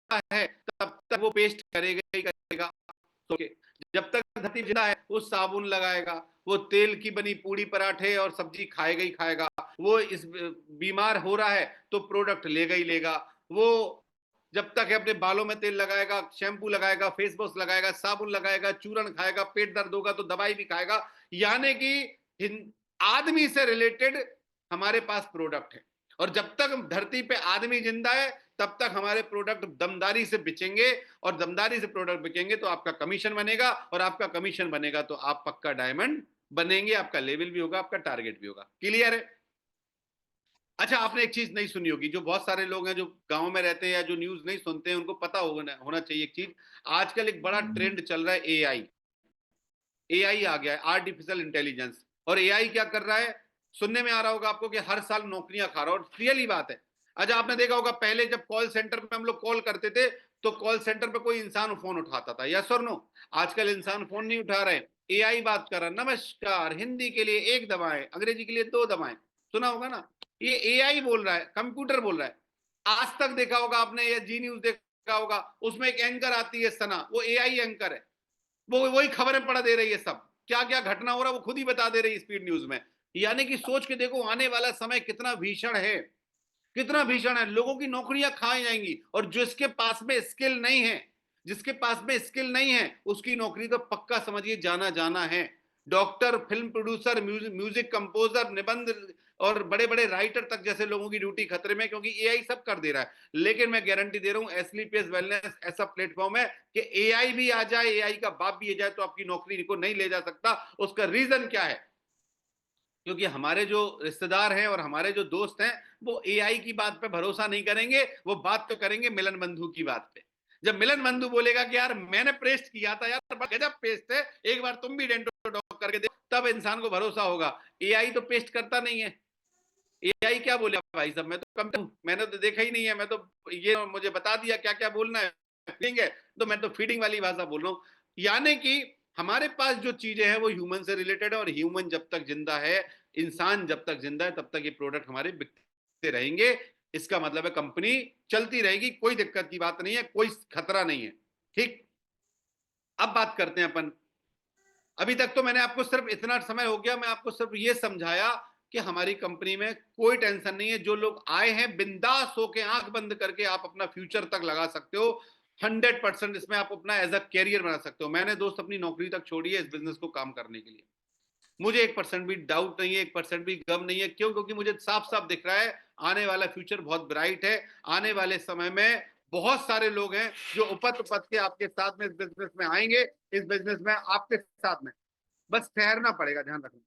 है तब तक वो पेस्ट करेगा ही करेगा। तो जब तक धरती जिंदा है वो साबुन लगाएगा, वो तेल की बनी पूड़ी पराठे और सब्जी खाएगा ही खाएगा। वो इस बीमार हो रहा है तो प्रोडक्ट लेगा ही लेगा। वो जब तक है अपने बालों में तेल लगाएगा, शैम्पू लगाएगा, फेस वॉश लगाएगा, साबुन लगाएगा, चूर्ण खाएगा, पेट दर्द होगा तो दवाई भी खाएगा। यानी कि आदमी से रिलेटेड हमारे पास प्रोडक्ट है, और जब तक धरती पे आदमी जिंदा है तब तक हमारे प्रोडक्ट दमदारी से बिकेंगे, और दमदारी से प्रोडक्ट बिकेंगे तो आपका कमीशन बनेगा, और आपका कमीशन बनेगा तो आप पक्का डायमंड बनेंगे, आपका लेवल भी होगा, आपका टारगेट भी होगा। क्लियर है? अच्छा, आपने एक चीज नहीं सुनी होगी, जो बहुत सारे लोग हैं जो गांव में रहते हैं या जो न्यूज नहीं सुनते हैं, उनको पता होना चाहिए एक चीज। आजकल एक बड़ा ट्रेंड चल रहा है एआई। एआई आ गया है, आर्टिफिशियल इंटेलिजेंस। और एआई क्या कर रहा है, सुनने में आ रहा होगा आपको कि हर साल नौकरियां खा रहा है, और रियल ही बात है। अच्छा, आपने देखा होगा पहले जब कॉल सेंटर पे हम लोग कॉल करते थे तो कॉल सेंटर पे कोई इंसान फोन उठाता था, यस और नो? आजकल इंसान फोन नहीं उठा रहे, एआई बात कर रहा है। नमस्कार, हिंदी के लिए 1 दबाएं, अंग्रेजी के लिए 2 दबाएं। सुना होगा ना? ये एआई बोल रहा है, कंप्यूटर बोल रहा है। आज तक देखा होगा आपने, या जी न्यूज देखा होगा, उसमें एक एंकर आती है सना, वो एआई एंकर है। वो वही खबरें पढ़ा दे रही है, सब क्या क्या घटना हो रहा है वो खुद ही बता दे रही है स्पीड न्यूज में। यानी कि सोच के देखो आने वाला समय कितना भीषण है, कितना भीषण है। लोगों की नौकरियां खाई जाएंगी, और जिसके पास में स्किल नहीं है, जिसके पास में स्किल नहीं है उसकी नौकरी तो पक्का समझिए जाना जाना है। Doctor, film producer, music composer, निबंध और बड़े बड़े राइटर तक जैसे लोगों की ड्यूटी खतरे में, क्योंकि एआई सब कर दे रहा है। लेकिन मैं गारंटी दे रहा हूं, एसलीपीएस वेलनेस ऐसा प्लेटफॉर्म है कि एआई भी आ जाए, एआई का बाप भी आ जाए तो आपकी नौकरी को नहीं ले जा सकता। उसका रीजन क्या है? क्योंकि हमारे जो रिश्तेदार हैं और हमारे जो दोस्त हैं वो एआई की बात पे भरोसा नहीं करेंगे, वो बात तो करेंगे मिलन बंधु की बात पे। जब मिलन बंधु बोलेगा कि यार मैंने पेस्ट किया था, यार गजब पेस्ट है, एक बार तुम भी डेंटो डॉक करके देखो, तब इंसान को भरोसा होगा। एआई तो पेस्ट करता नहीं है। एआई क्या बोले भाई साहब, मैं तो कम हूं, मैंने तो देखा ही नहीं है, मैं तो ये मुझे बता दिया क्या क्या बोलना है, फीडिंग है तो मैं तो फीडिंग वाली भाषा बोल रहा हूं। यानी कि हमारे पास जो चीजें हैं वो ह्यूमन से रिलेटेड है, और ह्यूमन जब तक जिंदा है, इंसान जब तक जिंदा है तब तक ये प्रोडक्ट हमारे बिकते रहेंगे। इसका मतलब है कंपनी चलती रहेगी, कोई दिक्कत की बात नहीं है, कोई खतरा नहीं है। ठीक, अब बात करते हैं अपन। अभी तक तो मैंने आपको सिर्फ इतना समय हो गया, मैं आपको सिर्फ ये समझाया कि हमारी कंपनी में कोई टेंशन नहीं है। जो लोग आए हैं बिंदास होके आंख बंद करके आप अपना फ्यूचर तक लगा सकते हो। 100% इसमें आप अपना एज अ कैरियर बना सकते हो। मैंने दोस्त अपनी नौकरी तक छोड़ी है इस बिजनेस को काम करने के लिए। मुझे 1% भी डाउट नहीं है, 1% भी गम नहीं है। क्यों? क्योंकि मुझे साफ साफ दिख रहा है आने वाला फ्यूचर बहुत ब्राइट है। आने वाले समय में बहुत सारे लोग हैं जो उपत उपत के आपके साथ में इस बिजनेस में आएंगे, इस बिजनेस में आपके साथ में। बस ठहरना पड़ेगा, ध्यान रखना।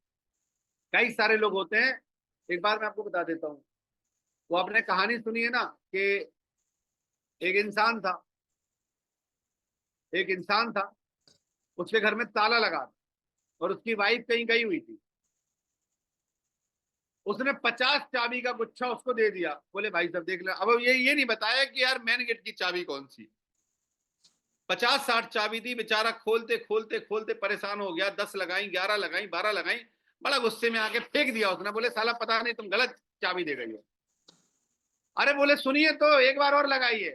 कई सारे लोग होते हैं, एक बार मैं आपको बता देता हूँ। वो आपने कहानी सुनी है ना कि एक इंसान था, एक इंसान था, उसके घर में ताला लगा था और उसकी वाइफ कहीं गई हुई थी। उसने 50 चाबी का गुच्छा उसको दे दिया, बोले भाई साहब देख ले। अब ये नहीं बताया कि यार मेन गेट की चाबी कौन सी। 50-60 चाबी थी, बेचारा खोलते खोलते खोलते परेशान हो गया। 10 लगाई, 11 लगाई, 12 लगाई, बड़ा गुस्से में आके फेंक दिया उसने। बोले साला पता नहीं तुम गलत चाबी दे गई हो। अरे बोले सुनिए तो एक बार और लगाइए।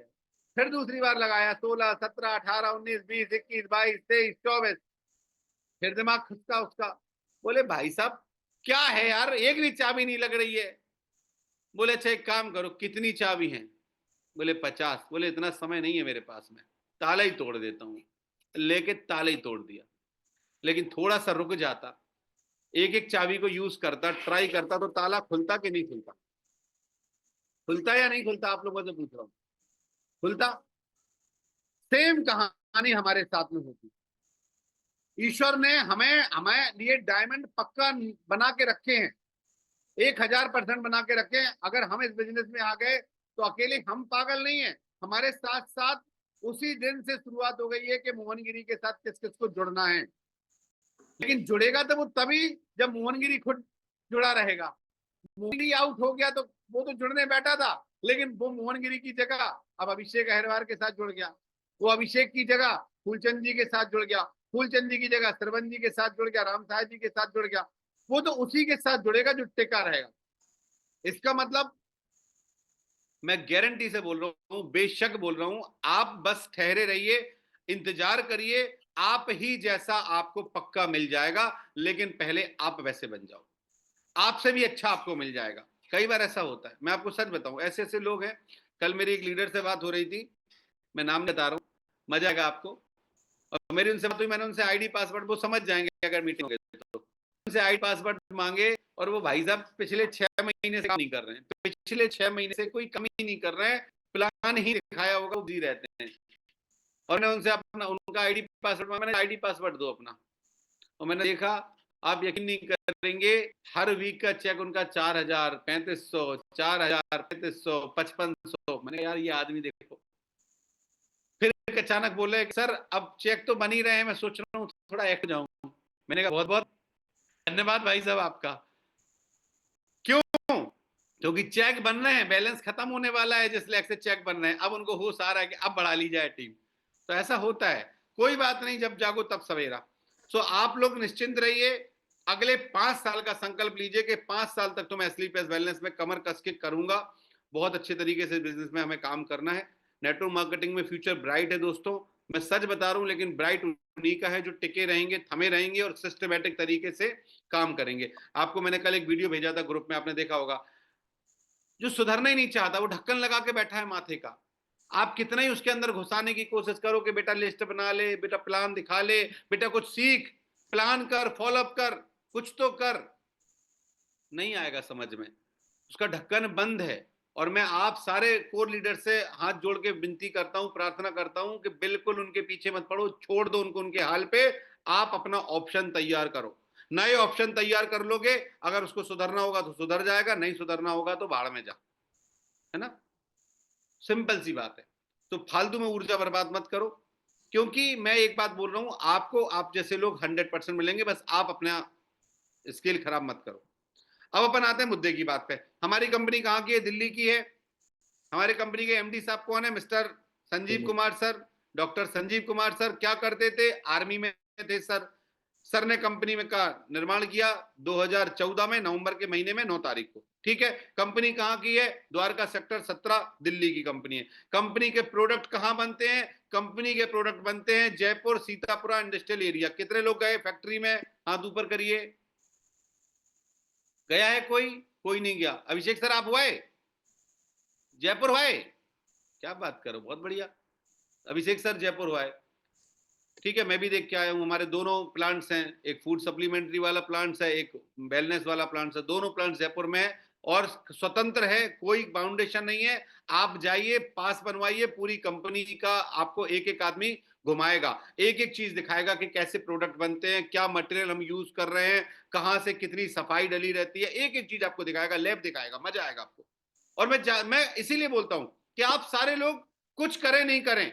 फिर दूसरी बार लगाया, 16, 17, 18, 19, 20, 21, 22, 23, 24। फिर दिमाग खसका उसका। बोले भाई साहब क्या है यार, एक भी चाबी नहीं लग रही है। बोले अच्छा एक काम करो, कितनी चाबी है? बोले 50। बोले इतना समय नहीं है मेरे पास में, ताला ही तोड़ देता हूं। लेके ताला ही तोड़ दिया। लेकिन थोड़ा सा रुक जाता, एक एक चाबी को यूज करता, ट्राई करता, तो ताला खुलता कि नहीं खुलता? खुलता या नहीं खुलता? आप लोगों से पूछ रहा हूं, खुलता? सेम कहानी हमारे साथ में होती। ईश्वर ने हमें हमें लिए डायमंड पक्का बना के रखे हैं, 1000% बना के रखे हैं। अगर हम इस बिजनेस में आ गए तो अकेले हम पागल नहीं है, हमारे साथ साथ उसी दिन से शुरुआत हो गई है कि मोहनगिरी के साथ किस किस को जुड़ना है। लेकिन जुड़ेगा तो वो तभी जब मोहनगिरी खुद जुड़ा रहेगा। मोहनगिरी आउट हो गया तो वो तो जुड़ने बैठा था, लेकिन वो मोहनगिरी की जगह अब अभिषेक अहिरवार के साथ जुड़ गया। वो अभिषेक की जगह फूलचंद जी के साथ जुड़ गया, फूलचंद जी की जगह श्रवण जी के साथ जुड़ गया, राम साहब जी के साथ जुड़ गया। वो तो उसी के साथ जुड़ेगा जो टिका रहेगा। इसका मतलब मैं गारंटी से बोल रहा हूं, बेशक बोल रहा हूं, आप बस ठहरे रहिए, इंतजार करिए, आप ही जैसा आपको पक्का मिल जाएगा, लेकिन पहले आप वैसे बन जाओ, आपसे भी अच्छा आपको मिल जाएगा। कई बार ऐसा होता है, मैं आपको सच बताऊं, ऐसे ऐसे लोग हैं। कल मेरी एक लीडर से बात हो रही थी, मैं नाम बता रहा हूं, मजा आएगा आपको। और मेरी उनसे बात हुई, मैंने उनसे आईडी पासवर्ड, वो समझ जाएंगे अगर मीटिंग हो गई तो, उनसे आईडी पासवर्ड मांगे, और वो भाई साहब पिछले 6 महीने से काम नहीं कर रहे हैं, पिछले 6 महीने से कोई कमी नहीं कर रहे हैं, प्लान ही दिखाया होगा, वो जी रहते हैं। और मैंने उनसे अपना उनका आईडी पासवर्ड मांगा, मैंने आईडी पासवर्ड दो अपना, और मैंने देखा, आप यकीन नहीं करेंगे, हर वीक का चेक उनका 4,000, 3,500, 4,000, 3,500, 5,500। मैंने यार ये आदमी देखो। फिर अचानक बोले सर अब चेक तो बन ही रहे हैं, मैं सोच रहा हूँ थोड़ा एक्ट जाऊं। मैंने कहा बहुत बहुत धन्यवाद भाई साहब आपका। क्यों? क्योंकि चेक बन रहे हैं, बैलेंस खत्म होने वाला है, जिस लेग से चेक बन रहे हैं, अब उनको होश आ रहा है कि अब बढ़ा ली जाए टीम। तो ऐसा होता है, कोई बात नहीं, जब जागो तब सवेरा। सो आप लोग निश्चिंत रहिए, अगले 5 साल का संकल्प लीजिए कि 5 साल तक तो मैं स्लीप एस वेलनेस में कमर कस के करूंगा, बहुत अच्छे तरीके से बिजनेस में हमें काम करना है। नेटवर्क मार्केटिंग में फ्यूचर ब्राइट है दोस्तों, मैं सच बता रहा हूं, लेकिन ब्राइट उन्हीं का है जो टिके रहेंगे, थमे रहेंगे और सिस्टमेटिक तरीके से काम करेंगे। आपको मैंने कल एक वीडियो भेजा था ग्रुप में, आपने देखा होगा, जो सुधरना ही नहीं चाहता, वो ढक्कन लगा के बैठा है माथे का। आप कितना ही उसके अंदर घुसाने की कोशिश करो कि बेटा लिस्ट बना ले, बेटा प्लान दिखा ले, बेटा कुछ सीख, प्लान कर, फॉलोअप कर, कुछ तो कर, नहीं आएगा समझ में, उसका ढक्कन बंद है। और मैं आप सारे कोर लीडर से हाथ जोड़ के विनती करता हूं, प्रार्थना करता हूं कि बिल्कुल उनके पीछे मत पड़ो, छोड़ दो उनको उनके हाल पे, आप अपना ऑप्शन तैयार करो, नए ऑप्शन तैयार कर लोगे, अगर उसको सुधरना होगा तो सुधर जाएगा, नहीं सुधरना होगा तो भाड़ में जा, है ना, सिंपल सी बात है। तो फालतू में ऊर्जा बर्बाद मत करो, क्योंकि मैं एक बात बोल रहा हूं आपको, आप जैसे लोग 100% मिलेंगे, बस आप अपना स्किल खराब मत करो। अब अपन आते हैं मुद्दे की बात पे। हमारी कंपनी कहां की है? दिल्ली की है। हमारे कंपनी के एमडी साहब कौन है? Mister Sanjeev Kumar sir, doctor Sanjeev Kumar sir. क्या करते थे? आर्मी में थे सर। सर ने कंपनी में का निर्माण किया 2014 में, नवंबर के महीने में 9 तारीख को, ठीक है। कंपनी कहां की है? द्वारका सेक्टर 17, दिल्ली की कंपनी है। कंपनी के प्रोडक्ट कहां बनते हैं? कंपनी के प्रोडक्ट बनते हैं जयपुर सीतापुरा इंडस्ट्रियल एरिया। कितने लोग गए फैक्ट्री में? हाथ ऊपर करिए। गया है कोई? कोई नहीं गया। अभिषेक सर आप हुए जयपुर? हुए? क्या बात करो, बहुत बढ़िया। अभिषेक सर जयपुर हुआ है, ठीक है, मैं भी देख के आया हूँ। हमारे दोनों प्लांट्स हैं, एक फूड सप्लीमेंट्री वाला प्लांट्स है, एक वेलनेस वाला प्लांट्स है, दोनों प्लांट्स जयपुर में है और स्वतंत्र है, कोई बाउंडेशन नहीं है। आप जाइए, पास बनवाइए, पूरी कंपनी का आपको एक एक आदमी घुमाएगा, एक एक चीज दिखाएगा कि कैसे प्रोडक्ट बनते हैं, क्या मटेरियल हम यूज कर रहे हैं, कहाँ से कितनी सफाई डली रहती है, एक एक चीज आपको दिखाएगा, लैब दिखाएगा, मजा आएगा आपको। और मैं इसीलिए बोलता हूं कि आप सारे लोग कुछ करें नहीं करें,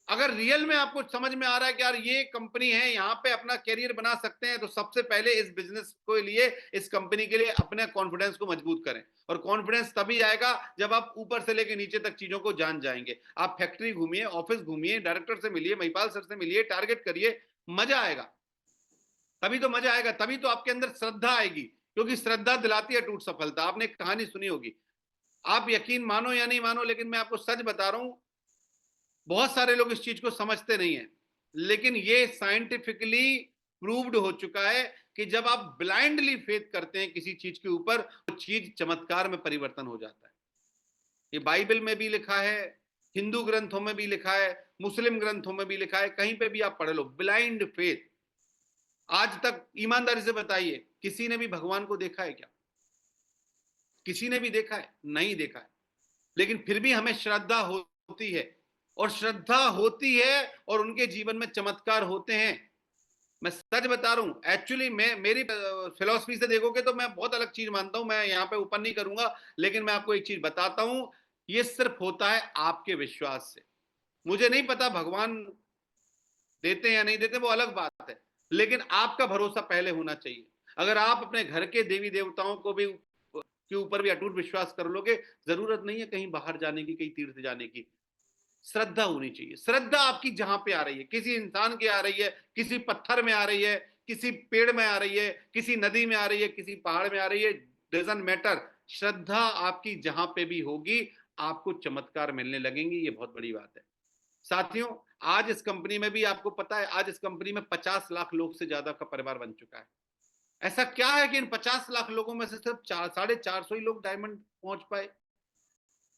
अगर रियल में आपको समझ में आ रहा है कि यार ये कंपनी है, यहाँ पे अपना करियर बना सकते हैं, तो सबसे पहले इस बिजनेस के लिए, इस कंपनी के लिए अपने कॉन्फिडेंस को मजबूत करें। और कॉन्फिडेंस तभी आएगा जब आप ऊपर से लेकर नीचे तक चीजों को जान जाएंगे। आप फैक्ट्री घूमिए, ऑफिस घूमिए, डायरेक्टर से मिलिए, महिपाल सर से मिलिए, टारगेट करिए, मजा आएगा। तभी तो मजा आएगा, तभी तो आपके अंदर श्रद्धा आएगी, क्योंकि श्रद्धा दिलाती है टूट सफलता। आपने एक कहानी सुनी होगी, आप यकीन मानो या नहीं मानो, लेकिन मैं आपको सच बता रहा हूं, बहुत सारे लोग इस चीज को समझते नहीं है, लेकिन ये साइंटिफिकली प्रूव्ड हो चुका है कि जब आप ब्लाइंडली फेथ करते हैं किसी चीज के ऊपर, वो चीज चमत्कार में परिवर्तन हो जाता है। ये बाइबल में भी लिखा है, हिंदू ग्रंथों में भी लिखा है, मुस्लिम ग्रंथों में भी लिखा है, कहीं पे भी आप पढ़ लो, ब्लाइंड फेथ। आज तक ईमानदारी से बताइए, किसी ने भी भगवान को देखा है क्या? किसी ने भी देखा है? नहीं देखा है। लेकिन फिर भी हमें श्रद्धा होती है, और श्रद्धा होती है और उनके जीवन में चमत्कार होते हैं। मैं सच बता रहा हूं, एक्चुअली मैं, मेरी फिलॉसफी से देखोगे तो मैं बहुत अलग चीज मानता हूं, मैं यहां पे ओपन नहीं करूंगा, लेकिन मैं आपको एक चीज बताता हूं, ये सिर्फ होता है आपके विश्वास से। मुझे नहीं पता भगवान देते हैं या नहीं देते, वो अलग बात है, लेकिन आपका भरोसा पहले होना चाहिए। अगर आप अपने घर के देवी देवताओं को भी के ऊपर भी अटूट विश्वास कर लोगे, जरूरत नहीं है कहीं बाहर जाने की, कहीं तीर्थ जाने की। श्रद्धा होनी चाहिए। श्रद्धा आपकी जहां पे आ रही है, किसी इंसान की आ रही है, किसी पत्थर में आ रही है, किसी पेड़ में आ रही है, किसी नदी में आ रही है, किसी पहाड़ में आ रही है, डजंट मैटर। श्रद्धा आपकी जहां पे भी होगी, आपको चमत्कार मिलने लगेंगे, ये बहुत बड़ी बात है। साथियों, आज इस कंपनी में भी आपको पता है, आज इस कंपनी में 50 लाख लोग से ज्यादा का परिवार बन चुका है। ऐसा क्या है कि इन 50 लाख लोगों में से सिर्फ 450 ही लोग डायमंड पहुंच पाए?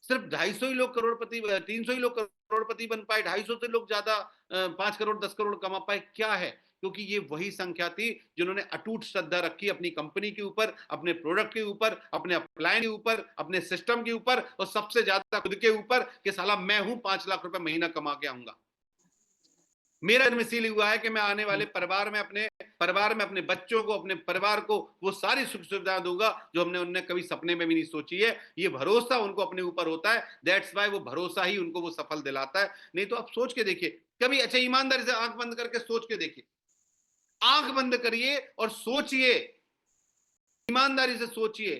सिर्फ 250 ही लोग करोड़पति, 300 ही लोग करोड़पति बन पाए, 250 से लोग ज्यादा 5 करोड़ 10 करोड़ कमा पाए? क्या है? क्योंकि ये वही संख्या थी जिन्होंने अटूट श्रद्धा रखी अपनी कंपनी के ऊपर, अपने प्रोडक्ट के ऊपर, अपने अपलायन के ऊपर, अपने सिस्टम के ऊपर, और सबसे ज्यादा खुद के ऊपर कि साला मैं हूं 5 लाख रुपए महीना कमा के आऊंगा। मेरा जन्म इसीलिए हुआ है कि मैं आने वाले परिवार में अपने बच्चों को, अपने परिवार को वो सारी सुख सुविधा दूंगा जो हमने उनने कभी सपने में भी नहीं सोची है। ये भरोसा उनको अपने ऊपर होता है, दैट्स वाई वो भरोसा ही उनको वो सफल दिलाता है। नहीं तो आप सोच के देखिए कभी, अच्छा ईमानदारी से आंख बंद करके सोच के देखिए, आंख बंद करिए और सोचिए, ईमानदारी से सोचिए,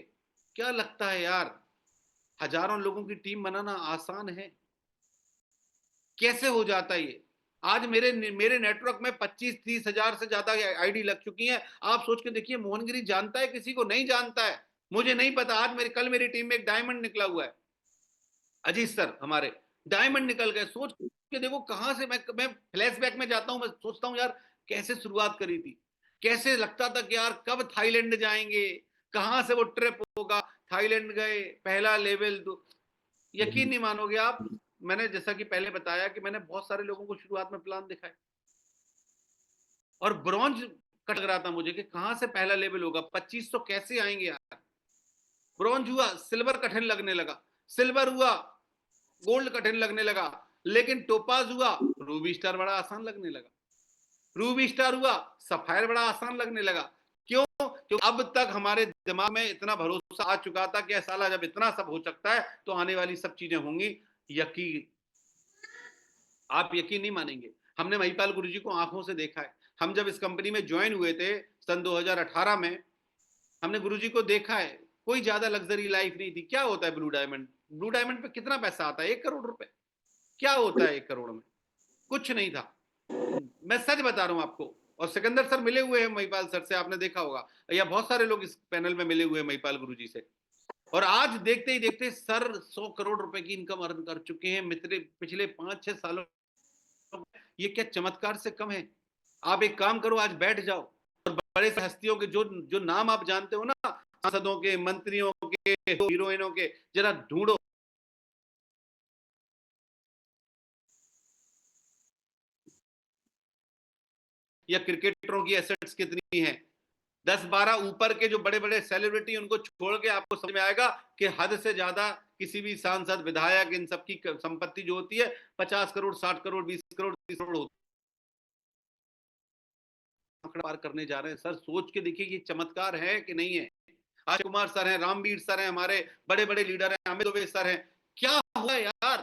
क्या लगता है यार, हजारों लोगों की टीम बनाना आसान है? कैसे हो जाता है ये? आज मेरे नेटवर्क में 25-30 हजार से ज्यादा आईडी लग चुकी हैं। आप सोच के देखिए, मोहनगिरी जानता है किसी को? नहीं जानता है। मुझे नहीं पता, आज कल मेरी टीम में एक डायमंड निकला हुआ है, अजीत सर हमारे डायमंड निकल गए। सोच के देखो कहां से मैं फ्लैशबैक में जाता हूं, मैं सोचता हूं यार कैसे शुरुआत करी थी, कैसे लगता था कि यार कब थाईलैंड जाएंगे, कहां से वो ट्रिप होगा, थाईलैंड गए, पहला लेवल दो, यकीन नहीं मानोगे आप। मैंने जैसा कि पहले बताया कि मैंने बहुत सारे लोगों को शुरुआत में प्लान दिखाए, और ब्रॉन्ज कट रहा था मुझे कि कहां से पहला लेवल होगा, 2500 कैसे आएंगे यार। ब्रॉन्ज हुआ, सिल्वर कठिन लगने लगा, सिल्वर हुआ, गोल्ड कठिन लगने लगा, लेकिन टोपाज हुआ, रूबी स्टार बड़ा आसान लगने लगा, रूबी स्टार हुआ, सफायर बड़ा आसान लगने लगा। क्यों? क्योंकि अब तक हमारे दिमाग में इतना भरोसा आ चुका था कि साला जब इतना सब हो सकता है तो आने वाली सब चीजें होंगी। यकीन, आप यकीन नहीं मानेंगे, हमने महिपाल गुरुजी को आंखों से देखा है। हम जब इस कंपनी में ज्वाइन हुए थे सन 2018 में, हमने गुरुजी को देखा है। कोई ज्यादा लग्जरी लाइफ नहीं थी। क्या होता है ब्लू डायमंड? ब्लू डायमंड पे कितना पैसा आता है? 1 करोड़ रुपए। क्या होता है 1 करोड़ में? कुछ नहीं था। मैं सच बता रहा हूं आपको। और सिकंदर सर मिले हुए हैं महिपाल सर से, आपने देखा होगा, या बहुत सारे लोग इस पैनल में मिले हुए हैं महिपाल गुरुजी से। और आज देखते ही देखते सर 100 करोड़ रुपए की इनकम अर्न कर चुके हैं मित्र, पिछले 5-6 सालों। ये क्या चमत्कार से कम है? आप एक काम करो, आज बैठ जाओ और बड़े से हस्तियों के जो जो नाम आप जानते हो ना, सांसदों के, मंत्रियों के, हीरोइनों के, जरा ढूंढो। या क्रिकेटरों की एसेट्स कितनी है? 10-12 ऊपर के जो बड़े बड़े सेलिब्रिटी, उनको छोड़ के आपको समझ में आएगा कि हद से ज्यादा किसी भी सांसद, विधायक, इन सबकी संपत्ति जो होती है 50 करोड़, 60 करोड़, 20 करोड़, 30 करोड़ होती है। आंकड़ा पार करने जा रहे हैं सर, सोच के देखिए ये चमत्कार है कि नहीं है? आज कुमार सर हैं, रामवीर सर हैं, हमारे बड़े बड़े लीडर हैं, अमित दुबे सर हैं। क्या हुआ यार?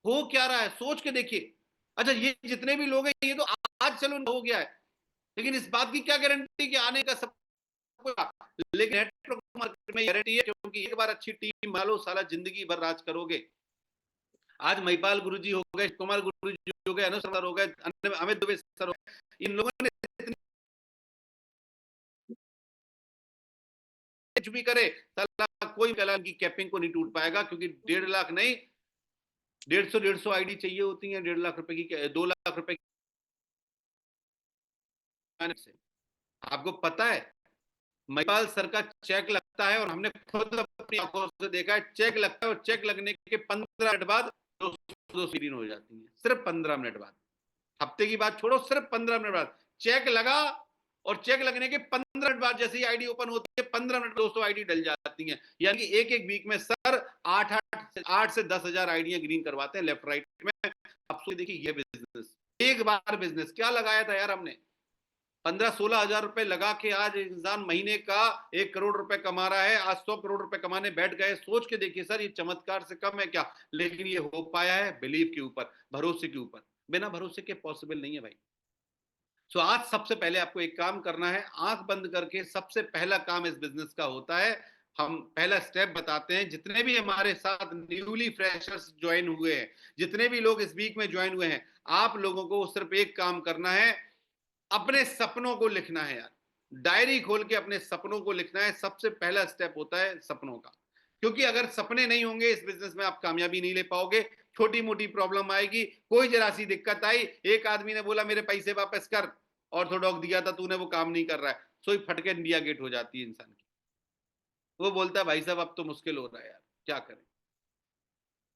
हो क्या रहा है? सोच के देखिए। अच्छा, ये जितने भी लोग हैं, ये तो आज चलो हो गया है, लेकिन इस बात की क्या गारंटी कि आने का सब, लेकिन नेटवर्क मार्केट में गारंटी है, क्योंकि एक बार अच्छी टीम मान लो, साला जिंदगी भर राज करोगे। आज महिपाल गुरुजी हो गए, कुमार गुरुजी हो गए, अनुज सर हो गए, अमित दुबे सर हो गए, इन लोगों ने कुछ भी करे, साला कोई कलान की कैपिंग को नहीं टूट पाएगा, क्योंकि 1.5 लाख नहीं, 150 आईडी चाहिए होती है 1.5 लाख रुपए की, 2 लाख रुपए की। आपको पता है महिपाल सर का चेक लगता है, और हमने खुद अपनी आंखों से देखा है, चेक लगता है, और चेक लगने के 15 मिनट बाद 200 स्क्रीन हो जाती है, सिर्फ 15 मिनट बाद। हफ्ते की बात छोड़ो, सिर्फ 15 मिनट बाद चेक लगा, और चेक लगने के 15 मिनट बाद जैसे ही आईडी ओपन होती है, 15 मिनट 200 आईडी डल जाती हैं। यानी एक एक वीक में सर 8 से 10 हजार आईडियां ग्रीन करवाते हैं लेफ्ट राइट में। आप सोचिए, देखिए ये बिजनेस, एक बार बिजनेस क्या लगाया था यार हमने, 15-16 हजार रुपए लगा के आज इंसान महीने का 1 करोड़ रुपए कमा रहा है। आज 100 करोड़ रुपए कमाने बैठ गए। सोच के देखिए सर, ये चमत्कार से कम है क्या? लेकिन ये हो पाया है बिलीव के ऊपर, भरोसे के ऊपर। बिना भरोसे के पॉसिबल नहीं है भाई। सो आज सबसे पहले आपको एक काम करना है, आंख बंद करके सबसे पहला काम इस बिजनेस का होता है, हम पहला स्टेप बताते हैं। जितने भी हमारे साथ न्यूली फ्रेशर्स ज्वाइन हुए हैं, जितने भी लोग इस वीक में ज्वाइन हुए हैं, आप लोगों को सिर्फ एक काम करना है, अपने सपनों को लिखना है यार। डायरी खोल के अपने सपनों को लिखना है। सबसे पहला स्टेप होता है सपनों का। क्योंकि अगर सपने नहीं होंगे इस बिजनेस में आप कामयाबी नहीं ले पाओगे। छोटी मोटी प्रॉब्लम आएगी, कोई जरा सी दिक्कत आई, एक आदमी ने बोला मेरे पैसे वापस कर, ऑर्थोडॉक्स दिया था तूने, वो काम नहीं कर रहा है, सोई फटके इंडिया गेट हो जाती है इंसान की। वो बोलता है भाई साहब अब तो मुश्किल हो रहा है यार, क्या करें,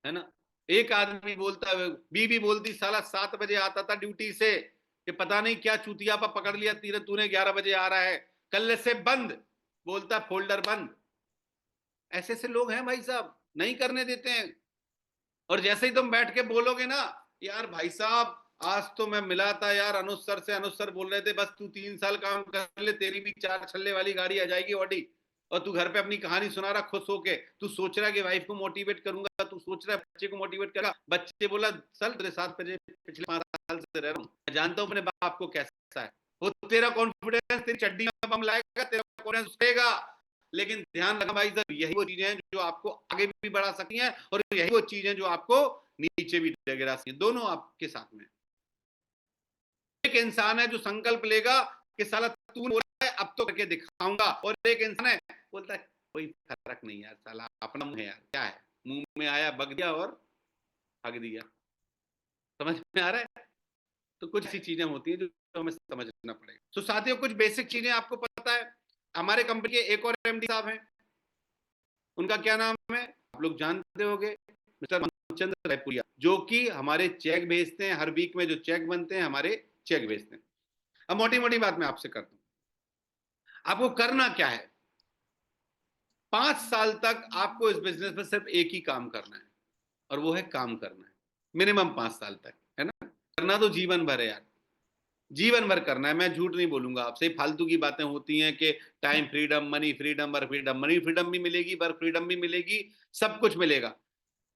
है ना। एक आदमी बोलता है, बीवी बोलती साला 7 बजे आता था ड्यूटी से, कि पता नहीं क्या चूतिया पर पकड़ लिया तीरे तूने, 11 बजे आ रहा है, कल से बंद, बोलता फोल्डर बंद। ऐसे ऐसे लोग हैं भाई साहब, नहीं करने देते हैं। और जैसे ही तुम बैठ के बोलोगे ना, यार भाई साहब आज तो मैं मिला था यार अनुज सर से, अनुज सर बोल रहे थे बस तू 3 साल काम कर ले, तेरी भी 4 छल्ले वाली गाड़ी आ जाएगी ऑडी, और तू घर पे अपनी कहानी सुना रहा खुश होके, तू सोच रहा है कि वाइफ को मोटिवेट करूंगा, तू सोच रहा है बच्चे को मोटिवेट करेगा। बच्चे बोला सर तेरे साथ पिछले 5 साल से रह रहा हूँ, मैं जानता हूँ अपने बाप को कैसा है। वो तेरा कॉन्फिडेंस तेरी चड्डी में बम लाएगा, तेरा कॉन्फिडेंस उठेगा। लेकिन ध्यान रखना भाई साहब, यही वो चीजें हैं जो आपको आगे भी बढ़ा सकती हैं, और यही वो चीजें जो आपको नीचे भी गिरा सकती हैं, दोनों आपके साथ में। एक इंसान है जो संकल्प लेगा कि साला तू बोल रहा है अब तो करके दिखाऊंगा, और एक इंसान है बोलता है कोई फर्क नहीं यार, साला अपना मुंह है यार, क्या है, मुंह में आया बग दिया और हग दिया। समझ में आ रहा है। तो कुछ ऐसी चीजें होती हैं जो हमें समझना पड़ेगा। तो साथियों कुछ बेसिक चीजें आपको पता है, हमारे कंपनी के एक और एमडी साहब हैं, उनका क्या नाम है आप लोग जानते होंगे, मिस्टर रामचंद्र रायपुरिया, जो कि हमारे चेक भेजते हैं, हर वीक में जो चेक बनते हैं हमारे चेक भेजते हैं। अब मोटी मोटी बात मैं आपसे करता हूं, आपको करना क्या है, 5 साल तक आपको इस बिजनेस में सिर्फ एक ही काम करना है, और वो है काम करना है, मिनिमम 5 साल तक, है ना। करना तो जीवन भर है यार, जीवन भर करना है। मैं झूठ नहीं बोलूंगा आपसे, फालतू की बातें होती हैं कि time freedom, money freedom, work freedom, money freedom भी मिलेगी, वर्क फ्रीडम भी मिलेगी, सब कुछ मिलेगा।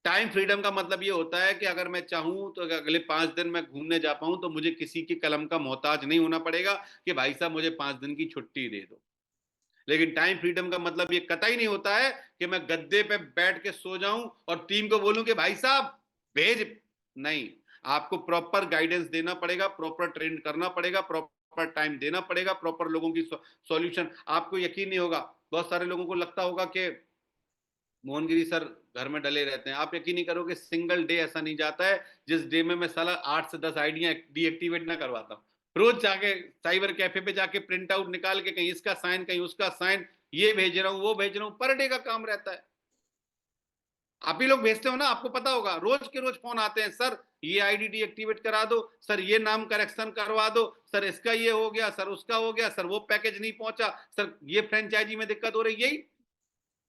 टाइम फ्रीडम का मतलब ये होता है कि अगर मैं चाहूं तो अगले 5 दिन मैं घूमने जा पाऊं, तो मुझे किसी की कलम का मोहताज नहीं होना पड़ेगा कि भाई साहब मुझे 5 दिन की छुट्टी दे दो। लेकिन टाइम फ्रीडम का मतलब ये कतई नहीं होता है कि मैं गद्दे पे बैठ के सो जाऊं और टीम को बोलूं कि भाई साहब भेज, नहीं। आपको प्रॉपर गाइडेंस देना पड़ेगा, प्रॉपर ट्रेन करना पड़ेगा, प्रॉपर टाइम देना पड़ेगा, प्रॉपर लोगों की सॉल्यूशन। आपको यकीन नहीं होगा, बहुत सारे लोगों को लगता होगा कि मोहनगिरी सर घर में डले रहते हैं, आप यकीन नहीं करोगे सिंगल डे ऐसा नहीं जाता है जिस डे में मैं साला 8 से 10 आइडिया डीएक्टिवेट ना करवाता हूँ। रोज जाके साइबर कैफे पे जाके प्रिंट आउट निकाल के कहीं इसका साइन कहीं उसका साइन, ये भेज रहा हूँ वो भेज रहा हूँ, पर डे का काम रहता है। आप ही लोग भेजते हो ना, आपको पता होगा, रोज के रोज फोन आते हैं, सर ये आईडी डीएक्टिवेट करा दो, सर ये नाम करेक्शन करवा दो, सर इसका ये हो गया, सर उसका हो गया, सर वो पैकेज नहीं पहुंचा, सर ये फ्रेंचाइजी में दिक्कत हो रही। यही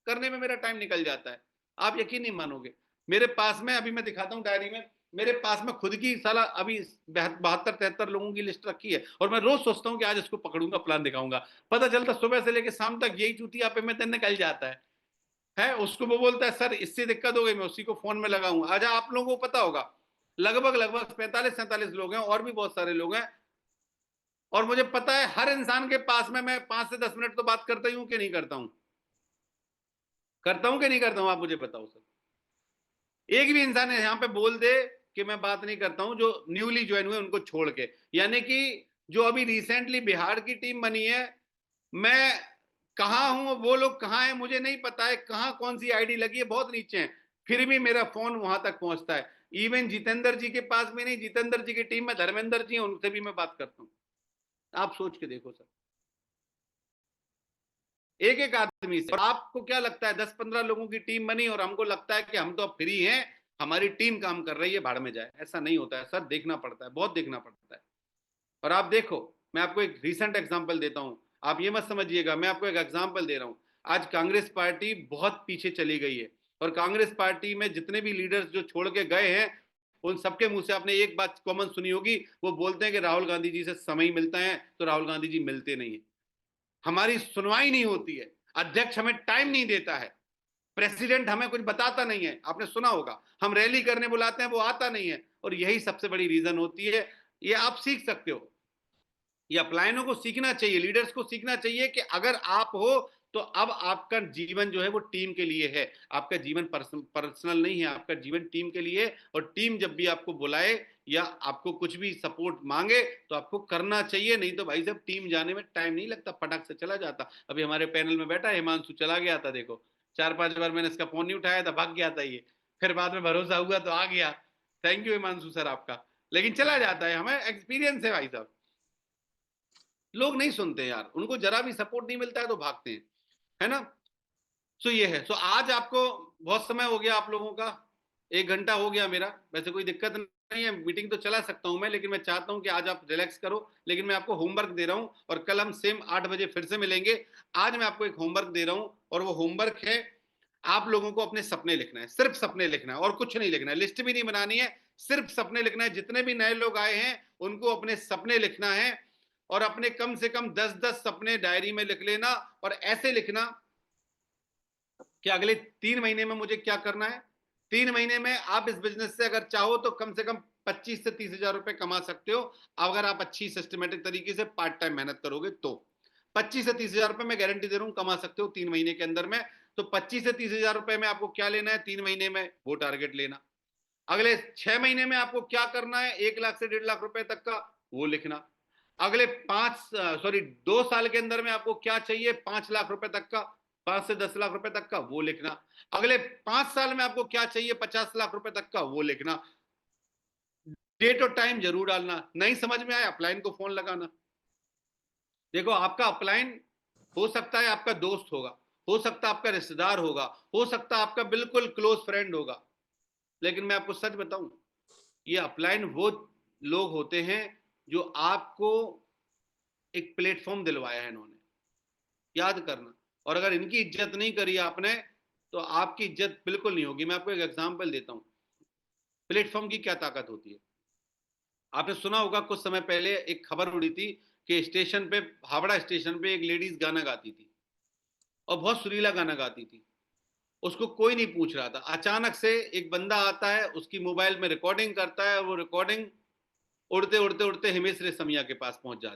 करने में मेरा टाइम निकल जाता है। आप यकीन नहीं मानोगे, मेरे पास में अभी मैं दिखाता हूँ डायरी में, मेरे पास में खुद की साला अभी 72-73 लोगों की लिस्ट रखी है, और मैं रोज सोचता हूँ कि आज इसको पकड़ूंगा, प्लान दिखाऊंगा। पता चलता सुबह से लेकर शाम तक यही चूतिया पे में निकल जाता है उसको वो बोलता है सर इससे दिक्कत हो गई, मैं उसी को फोन में लगाऊंगा। आज आप लोगों को पता होगा लगभग लगभग 45-47 लोग हैं, और भी बहुत सारे लोग हैं, और मुझे पता है हर इंसान के पास में मैं 5 से 10 मिनट तो बात करता ही हूं कि नहीं करता हूं, करता हूं कि नहीं करता हूं, आप मुझे बताओ सर। एक भी इंसान यहाँ पे बोल दे कि मैं बात नहीं करता हूं, जो न्यूली ज्वाइन हुए उनको छोड़ के, यानी कि जो अभी रिसेंटली बिहार की टीम बनी है, मैं कहाँ हूं, वो लोग कहाँ हैं मुझे नहीं पता है, कहाँ कौन सी आईडी लगी है, बहुत नीचे है, फिर भी मेरा फोन वहां तक पहुंचता है। इवन जितेंद्र जी के पास में नहीं, जितेंद्र जी की टीम में धर्मेंद्र जी हैं, उनसे भी मैं बात करता हूँ। आप सोच के देखो सर, एक एक आदमी से। और आपको क्या लगता है 10-15 लोगों की टीम बनी और हमको लगता है कि हम तो अब फ्री हैं, हमारी टीम काम कर रही है, भाड़ में जाए, ऐसा नहीं होता है सर, देखना पड़ता है, बहुत देखना पड़ता है। और आप देखो, मैं आपको एक रिसेंट एग्जांपल देता हूं, आप ये मत समझिएगा, मैं आपको एक एग्जांपल दे रहा हूं। आज कांग्रेस पार्टी बहुत पीछे चली गई है, और कांग्रेस पार्टी में जितने भी लीडर्स जो छोड़ के गए हैं, उन सबके मुंह से आपने एक बात कॉमन सुनी होगी, वो बोलते हैं कि राहुल गांधी जी से समय मिलता है, तो राहुल गांधी जी मिलते नहीं है, हमारी सुनवाई नहीं होती है, अध्यक्ष हमें टाइम नहीं देता है, प्रेसिडेंट हमें कुछ बताता नहीं है, आपने सुना होगा, हम रैली करने बुलाते हैं वो आता नहीं है, और यही सबसे बड़ी रीजन होती है। ये आप सीख सकते हो, ये अपलायनों को सीखना चाहिए, लीडर्स को सीखना चाहिए कि अगर आप हो तो अब आपका जीवन जो है वो टीम के लिए है, आपका जीवन पर्सनल नहीं है, आपका जीवन टीम के लिए है। और टीम जब भी आपको बुलाए या आपको कुछ भी सपोर्ट मांगे तो आपको करना चाहिए, नहीं तो भाई साहब टीम जाने में टाइम नहीं लगता, फटाक से चला जाता। अभी हमारे पैनल में बैठा हिमांशु चला गया था, देखो 4-5 बार मैंने इसका फ़ोन नहीं उठाया था, भाग गया था ये। फिर बाद में भरोसा हुआ तो आ गया। थैंक यू हिमांशु सर आपका। लेकिन चला जाता है, हमें एक्सपीरियंस है भाई साहब। लोग नहीं सुनते यार, उनको ज़रा भी सपोर्ट नहीं मिलता है तो भागते हैं, है ना? सो ये है। सो आज आपको बहुत समय हो गया आप लोगों का, 1 घंटा हो गया मेरा। वैसे कोई दिक्कत नहीं है, मीटिंग तो चला सकता हूँ मैं, लेकिन मैं चाहता हूँ कि आज आप रिलैक्स करो। लेकिन मैं आपको होमवर्क दे रहा हूँ और कल हम सेम 8 बजे फिर से मिलेंगे। आज मैं आपको एक होमवर्क दे रहा हूँ और वो होमवर्क है, आप लोगों को अपने सपने लिखना है, सिर्फ सपने लिखना है और कुछ नहीं लिखना है, लिस्ट भी नहीं बनानी है, सिर्फ सपने लिखना है। जितने भी नए लोग आए हैं, उनको अपने सपने लिखना है और अपने कम से कम 10-10 सपने डायरी में लिख लेना और ऐसे लिखना कि अगले 3 महीने में मुझे क्या करना है। 3 महीने में आप इस बिज़नेस से अगर चाहो तो कम से कम 25 से 30,000 रुपए कमा सकते हो, अगर आप अच्छी सिस्टमैटिक तरीके से पार्ट टाइम मेहनत करोगे तो। 25 से 30,000 रुपए मैं गारंटी दे रहा हूँ कमा सकते हो 3 महीने के अंदर में। तो 25 से 30,000 रुपए में आपको क्या लेना है 3 महीने में, वो टारगेट लेना। अगले 6 महीने में आपको क्या करना है 1 लाख से 1.5 लाख रुपए तक का, वो लिखना। अगले 2 साल के अंदर में आपको क्या चाहिए 5 लाख रुपए तक का, 5 से 10 लाख रुपए तक का, वो लिखना। अगले 5 साल में आपको क्या चाहिए 50 लाख रुपए तक का, वो लिखना। डेट और टाइम जरूर डालना। नहीं समझ में आया अपलाइन को फोन लगाना। देखो आपका अपलाइन हो सकता है आपका दोस्त होगा, हो सकता है आपका रिश्तेदार होगा, हो सकता है आपका बिल्कुल क्लोज फ्रेंड होगा, लेकिन मैं आपको सच बताऊं, ये अपलाइन वो लोग होते हैं जो आपको एक प्लेटफॉर्म दिलवाया है इन्होंने, याद करना। और अगर इनकी इज्जत नहीं करी आपने तो आपकी इज्जत बिल्कुल नहीं होगी। मैं आपको एक एग्जांपल देता हूं, प्लेटफॉर्म की क्या ताकत होती है। आपने सुना होगा कुछ समय पहले एक खबर उड़ी थी कि स्टेशन पे, हावड़ा स्टेशन पे एक लेडीज गाना गाती थी और बहुत सुरीला गाना गाती थी। उसको कोई नहीं पूछ रहा था, अचानक से एक बंदा आता है, उसकी मोबाइल में रिकॉर्डिंग करता है, वो रिकॉर्डिंग उड़ते उड़ते उड़ते हिमेश रेशमिया के पास पहुंच जाती है।